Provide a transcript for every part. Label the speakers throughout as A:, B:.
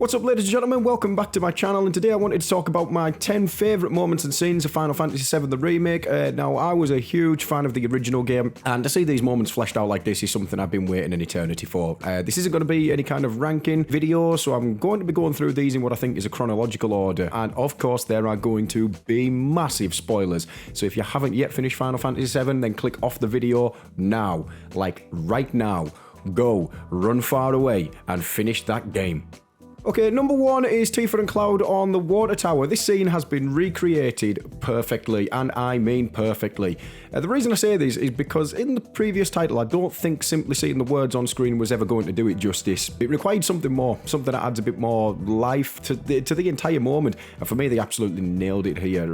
A: What's up, ladies and gentlemen? Welcome back to my channel, and today I wanted to talk about my 10 favourite moments and scenes of Final Fantasy VII the Remake. Now, I was a huge fan of the original game, and to see these moments fleshed out like this is something I've been waiting an eternity for. This isn't going to be any kind of ranking video, so I'm going to be going through these in what I think is a chronological order, and of course there are going to be massive spoilers. So if you haven't yet finished Final Fantasy VII, then click off the video now, like right now. Go, run far away, and finish that game. Okay, number one is Tifa and Cloud on the water tower. This scene has been recreated perfectly, and I mean perfectly. The reason I say this is because in the previous title, I don't think simply seeing the words on screen was ever going to do it justice. It required something more, something that adds a bit more life to the entire moment, and for me, they absolutely nailed it here.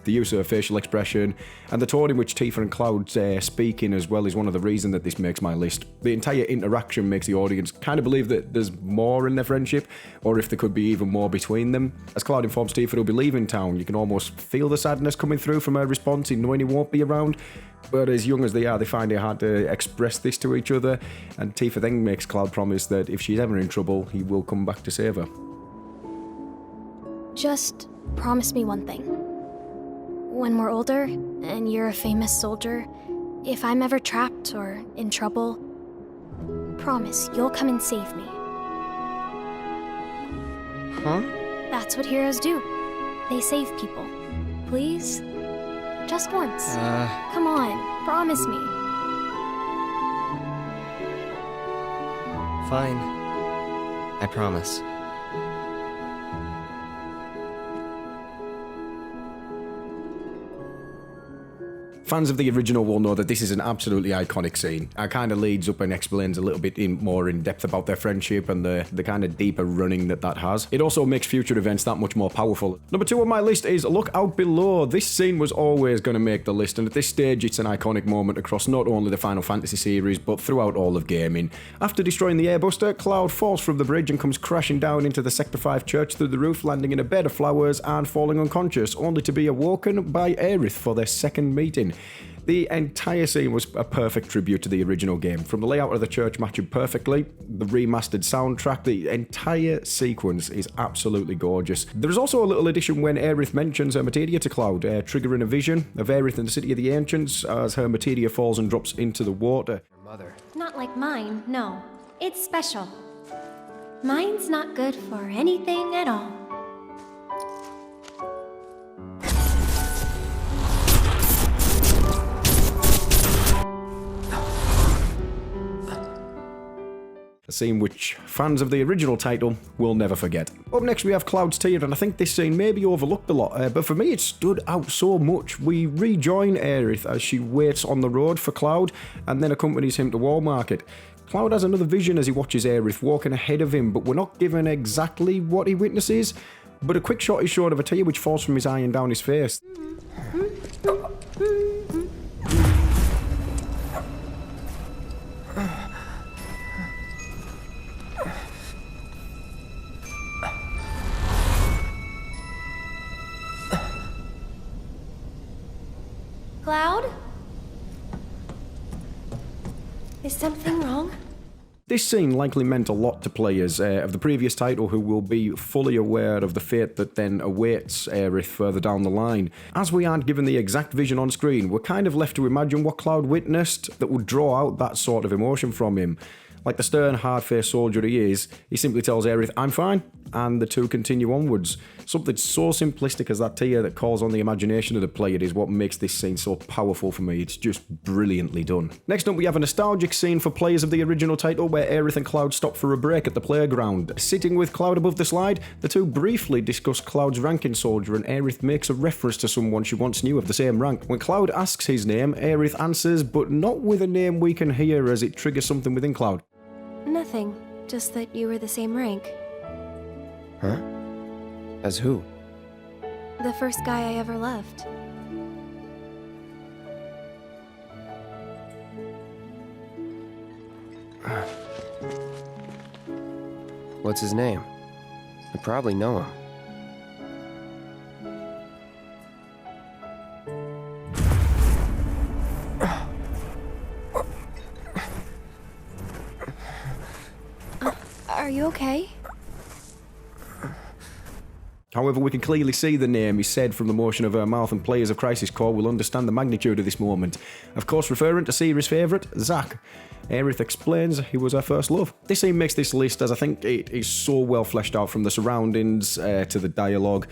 A: The use of facial expression and the tone in which Tifa and Cloud speaking as well is one of the reasons that this makes my list. The entire interaction makes the audience kind of believe that there's more in their friendship, or if there could be even more between them. As Cloud informs Tifa he'll be leaving town, you can almost feel the sadness coming through from her response in knowing he won't be around. But as young as they are, they find it hard to express this to each other, and Tifa then makes Cloud promise that if she's ever in trouble, he will come back to save her.
B: Just promise me one thing. When we're older, and you're a famous soldier, if I'm ever trapped or in trouble, promise you'll come and save me.
C: Huh?
B: That's what heroes do. They save people. Please? Just once. Come on, promise me.
C: Fine. I promise.
A: Fans of the original will know that this is an absolutely iconic scene. It kind of leads up and explains a little bit more in depth about their friendship and the kind of deeper running that has. It also makes future events that much more powerful. Number two on my list is Look Out Below. This scene was always going to make the list, and at this stage it's an iconic moment across not only the Final Fantasy series but throughout all of gaming. After destroying the airbuster, Cloud falls from the bridge and comes crashing down into the Sector 5 church through the roof, landing in a bed of flowers and falling unconscious, only to be awoken by Aerith for their second meeting. The entire scene was a perfect tribute to the original game. From the layout of the church matching perfectly, the remastered soundtrack, the entire sequence is absolutely gorgeous. There is also a little addition when Aerith mentions her materia to Cloud, triggering a vision of Aerith in the City of the Ancients as her materia falls and drops into the water.
C: Mother.
D: Not like mine, no. It's special. Mine's not good for anything at all.
A: A scene which fans of the original title will never forget. Up next we have Cloud's tear, and I think this scene may be overlooked a lot, but for me it stood out so much. We rejoin Aerith as she waits on the road for Cloud and then accompanies him to Wall Market. Cloud has another vision as he watches Aerith walking ahead of him, but we're not given exactly what he witnesses. But a quick shot is shown of a tear which falls from his eye and down his face.
D: Cloud? Is something wrong?
A: This scene likely meant a lot to players of the previous title who will be fully aware of the fate that then awaits Aerith further down the line. As we aren't given the exact vision on screen, we're kind of left to imagine what Cloud witnessed that would draw out that sort of emotion from him. Like the stern, hard-faced soldier he is, he simply tells Aerith, "I'm fine," and the two continue onwards. Something so simplistic as that tear that calls on the imagination of the player is what makes this scene so powerful for me. It's just brilliantly done. Next up, we have a nostalgic scene for players of the original title where Aerith and Cloud stop for a break at the playground. Sitting with Cloud above the slide, the two briefly discuss Cloud's rank in soldier, and Aerith makes a reference to someone she once knew of the same rank. When Cloud asks his name, Aerith answers, but not with a name we can hear, as it triggers something within Cloud.
D: Nothing. Just that you were the same rank.
C: Huh? As who?
D: The first guy I ever loved.
C: What's his name? I probably know him.
D: Are you okay?
A: However, we can clearly see the name is said from the motion of her mouth, and players of Crisis Core will understand the magnitude of this moment. Of course, referring to Ciri's favourite, Zack. Aerith explains he was her first love. This scene makes this list as I think it is so well fleshed out, from the surroundings to the dialogue.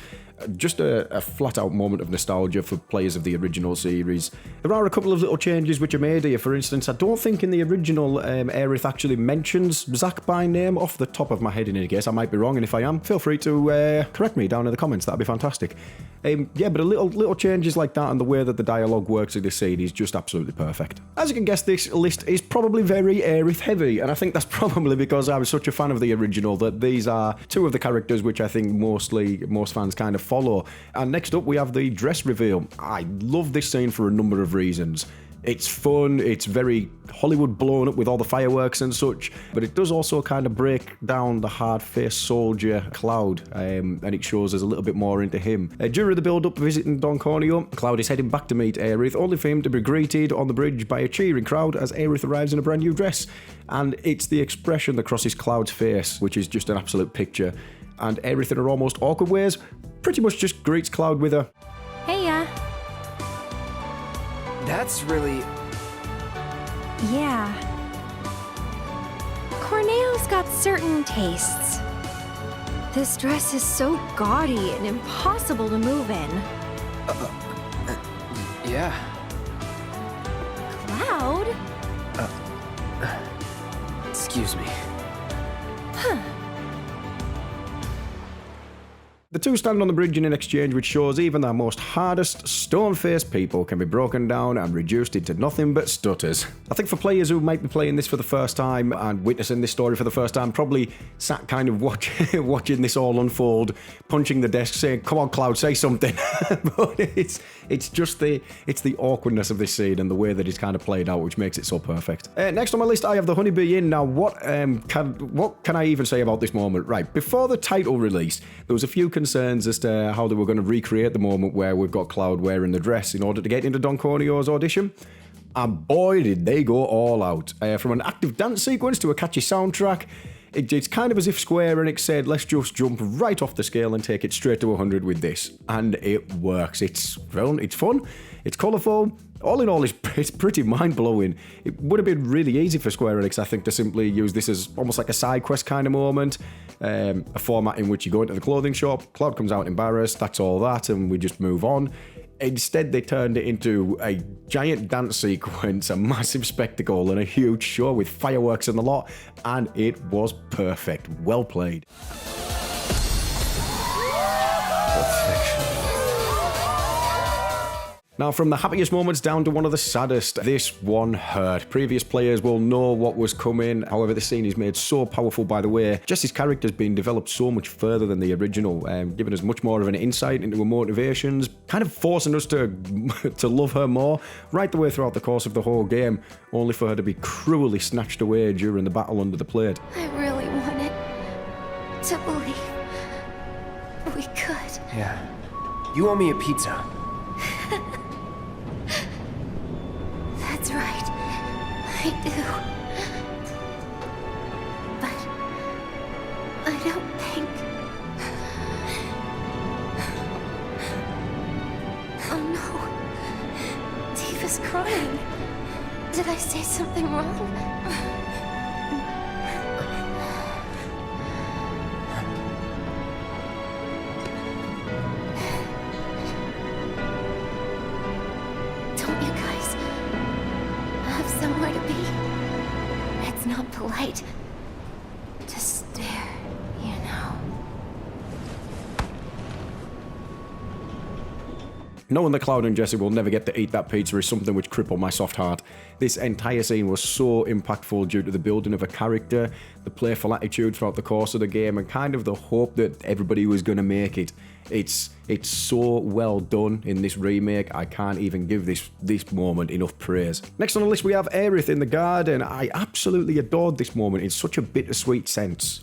A: Just a flat-out moment of nostalgia for players of the original series. There are a couple of little changes which are made here. For instance, I don't think in the original Aerith actually mentions Zack by name off the top of my head in any case. I might be wrong, and if I am, feel free to correct me down in the comments. That'd be fantastic. Yeah, but a little changes like that, and the way that the dialogue works in this scene is just absolutely perfect. As you can guess, this list is probably very Aerith heavy, and I think that's probably because I was such a fan of the original that these are two of the characters which I think most fans kind of follow. And next up we have the dress reveal. I love this scene for a number of reasons. It's fun, it's very Hollywood blown up with all the fireworks and such, but it does also kind of break down the hard-faced soldier Cloud, and it shows us a little bit more into him. During the build-up visiting Don Corneo, Cloud is heading back to meet Aerith, only for him to be greeted on the bridge by a cheering crowd as Aerith arrives in a brand new dress. And it's the expression that crosses Cloud's face, which is just an absolute picture. And Aerith, in her almost awkward ways, pretty much just greets Cloud with a
D: Heya.
C: That's really...
D: Yeah. Corneo's got certain tastes. This dress is so gaudy and impossible to move in.
C: Yeah.
D: Cloud?
C: Excuse me.
A: The two stand on the bridge in an exchange which shows even the most hardest, stone-faced people can be broken down and reduced into nothing but stutters. I think for players who might be playing this for the first time and witnessing this story for the first time, probably sat kind of watching this all unfold, punching the desk, saying, "Come on, Cloud, say something." But it's just the awkwardness of this scene and the way that it's kind of played out, which makes it so perfect. Next on my list, I have the Honeybee Inn. Now, what can I even say about this moment? Right, before the title release, there was a few concerns as to how they were going to recreate the moment where we've got Cloud wearing the dress in order to get into Don Corneo's audition. And boy, did they go all out. From an active dance sequence to a catchy soundtrack, it's kind of as if Square Enix said, let's just jump right off the scale and take it straight to 100 with this. And it works. It's fun, it's colourful. All in all, it's pretty mind-blowing. It would have been really easy for Square Enix, I think, to simply use this as almost like a side quest kind of moment. A format in which you go into the clothing shop, Cloud comes out embarrassed, that's all that, and we just move on. Instead, they turned it into a giant dance sequence, a massive spectacle, and a huge show with fireworks and the lot, and it was perfect. Well played.
C: Perfection.
A: Now, from the happiest moments down to one of the saddest, this one hurt. Previous players will know what was coming. However, this scene is made so powerful by the way Jessie's character has been developed so much further than the original, giving us much more of an insight into her motivations, kind of forcing us to love her more right the way throughout the course of the whole game, only for her to be cruelly snatched away during the battle under the plate.
D: I really wanted to believe we could.
C: Yeah. You owe me a pizza.
D: That's right. I do. But I don't think... Oh no. Tifa's crying. Did I say something wrong? Don't you guys have somewhere to be? It's not polite to stare, you know.
A: Knowing that Cloud and Jessie will never get to eat that pizza is something which crippled my soft heart. This entire scene was so impactful due to the building of a character, the playful attitude throughout the course of the game, and kind of the hope that everybody was going to make it. It's so well done in this remake. I can't even give this moment enough praise. Next on the list we have Aerith in the garden. I absolutely adored this moment in such a bittersweet sense.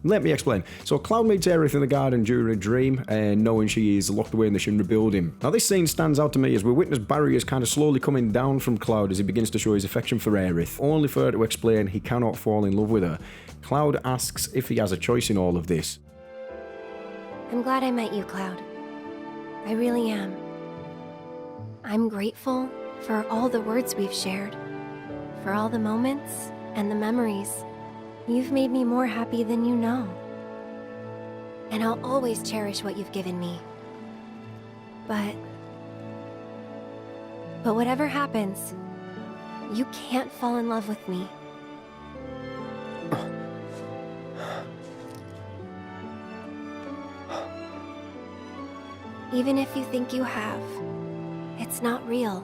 A: Let me explain. So Cloud meets Aerith in the garden during a dream, knowing she is locked away in the Shinra building. Now this scene stands out to me as we witness barriers kind of slowly coming down from Cloud as he begins to show his affection for Aerith, only for her to explain he cannot fall in love with her. Cloud asks if he has a choice in all of this.
D: I'm glad I met you, Cloud. I really am. I'm grateful for all the words we've shared, for all the moments and the memories. You've made me more happy than you know. And I'll always cherish what you've given me. But whatever happens, you can't fall in love with me. Even if you think you have, it's not real.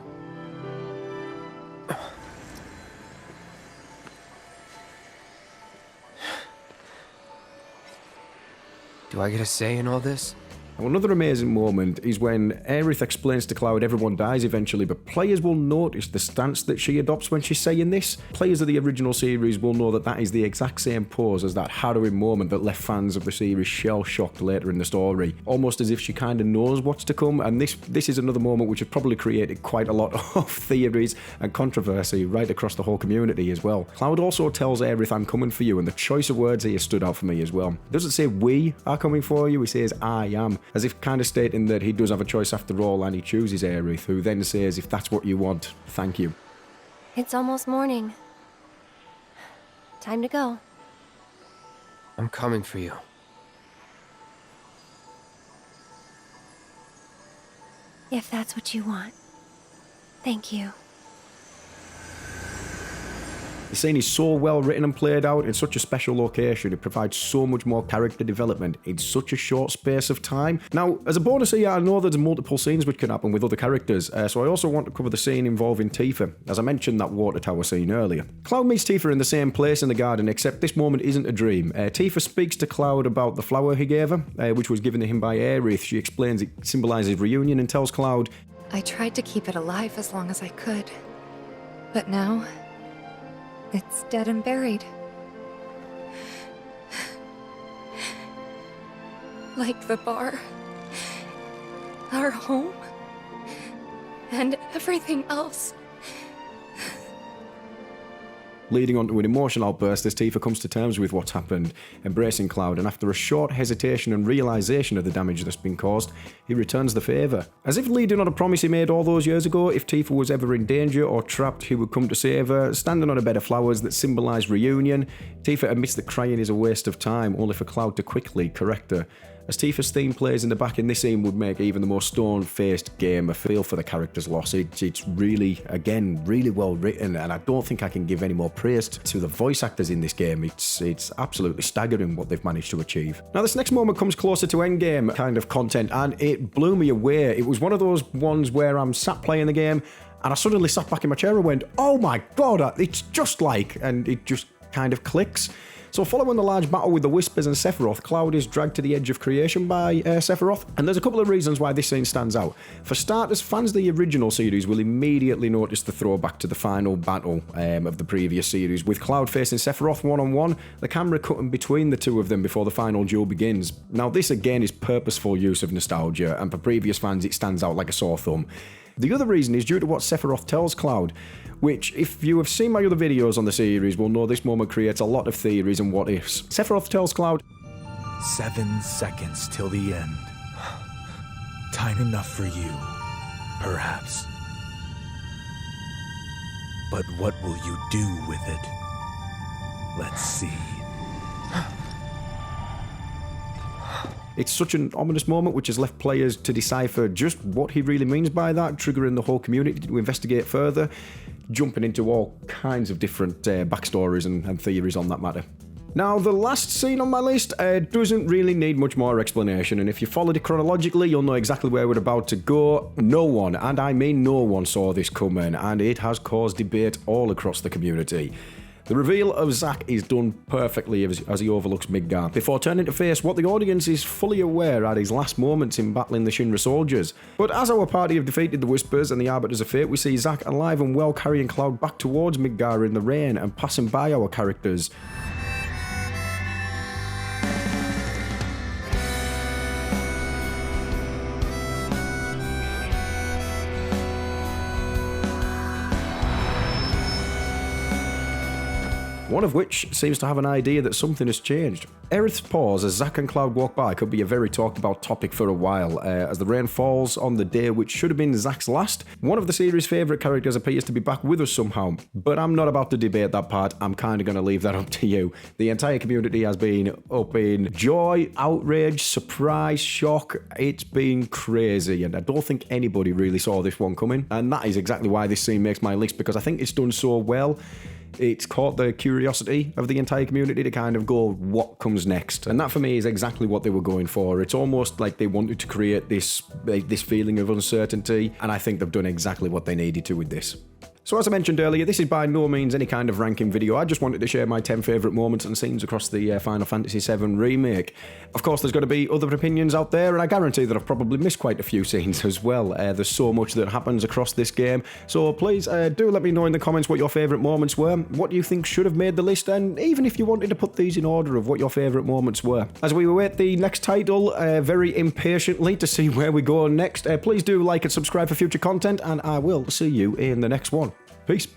C: Do I get a say in all this?
A: Now, another amazing moment is when Aerith explains to Cloud everyone dies eventually, but players will notice the stance that she adopts when she's saying this. Players of the original series will know that that is the exact same pose as that harrowing moment that left fans of the series shell-shocked later in the story, almost as if she kind of knows what's to come. And this is another moment which has probably created quite a lot of theories and controversy right across the whole community as well. Cloud also tells Aerith, "I'm coming for you," and the choice of words here stood out for me as well. He doesn't say "we are coming for you," he says "I am," as if kind of stating that he does have a choice after all, and he chooses Aerith, who then says, "If that's what you want, thank you."
D: It's almost morning. Time to go.
C: I'm coming for you.
D: If that's what you want. Thank you.
A: The scene is so well written and played out in such a special location. It provides so much more character development in such a short space of time. Now, as a bonus here, I know there's multiple scenes which can happen with other characters, so I also want to cover the scene involving Tifa, as I mentioned that water tower scene earlier. Cloud meets Tifa in the same place in the garden, except this moment isn't a dream. Tifa speaks to Cloud about the flower he gave her, which was given to him by Aerith. She explains it symbolises reunion and tells Cloud,
E: I tried to keep it alive as long as I could, but now it's dead and buried. Like the bar, our home, and everything else.
A: leading on to an emotional outburst as Tifa comes to terms with what's happened, embracing Cloud, and after a short hesitation and realisation of the damage that's been caused, he returns the favour. As if leading on a promise he made all those years ago, if Tifa was ever in danger or trapped, he would come to save her. Standing on a bed of flowers that symbolise reunion, Tifa admits that crying is a waste of time, only for Cloud to quickly correct her. As Tifa's theme plays in the back in this scene would make even the most stone-faced gamer feel for the character's loss. It's really, again, really well written, and I don't think I can give any more praise to the voice actors in this game. It's absolutely staggering what they've managed to achieve. Now, this next moment comes closer to endgame kind of content, and it blew me away. It was one of those ones where I'm sat playing the game, and I suddenly sat back in my chair and went, oh my god, it's just like, and it just kind of clicks. So following the large battle with the Whispers and Sephiroth, Cloud is dragged to the edge of creation by Sephiroth, and there's a couple of reasons why this scene stands out. For starters, fans of the original series will immediately notice the throwback to the final battle of the previous series, with Cloud facing Sephiroth one-on-one, the camera cutting between the two of them before the final duel begins. Now this again is purposeful use of nostalgia, and for previous fans it stands out like a sore thumb. The other reason is due to what Sephiroth tells Cloud, which, if you have seen my other videos on the series, will know this moment creates a lot of theories and what-ifs. Sephiroth tells Cloud,
F: 7 seconds till the end. Time enough for you, perhaps. But what will you do with it? Let's see.
A: It's such an ominous moment which has left players to decipher just what he really means by that, triggering the whole community to investigate further, jumping into all kinds of different backstories and theories on that matter. Now, the last scene on my list doesn't really need much more explanation, and if you followed it chronologically, you'll know exactly where we're about to go. No one, and I mean no one, saw this coming, and it has caused debate all across the community. The reveal of Zack is done perfectly as he overlooks Midgar, before turning to face what the audience is fully aware are his last moments in battling the Shinra soldiers. But as our party have defeated the Whispers and the Arbiters of Fate, we see Zack alive and well carrying Cloud back towards Midgar in the rain and passing by our characters. one of which seems to have an idea that something has changed. Aerith's pause as Zack and Cloud walk by could be a very talked about topic for a while, as the rain falls on the day which should have been Zack's last. One of the series' favourite characters appears to be back with us somehow, but I'm not about to debate that part. I'm kind of going to leave that up to you. The entire community has been up in joy, outrage, surprise, shock. It's been crazy, and I don't think anybody really saw this one coming, and that is exactly why this scene makes my list, because I think it's done so well. It's caught the curiosity of the entire community to kind of go, what comes next? And that for me is exactly what they were going for. It's almost like they wanted to create this feeling of uncertainty, and I think they've done exactly what they needed to with this. So as I mentioned earlier, this is by no means any kind of ranking video. I just wanted to share my 10 favourite moments and scenes across the Final Fantasy VII Remake. Of course, there's going to be other opinions out there, and I guarantee that I've probably missed quite a few scenes as well. There's so much that happens across this game. So please do let me know in the comments what your favourite moments were, what you think should have made the list, and even if you wanted to put these in order of what your favourite moments were. As we await the next title very impatiently to see where we go next, please do like and subscribe for future content, and I will see you in the next one. Peace.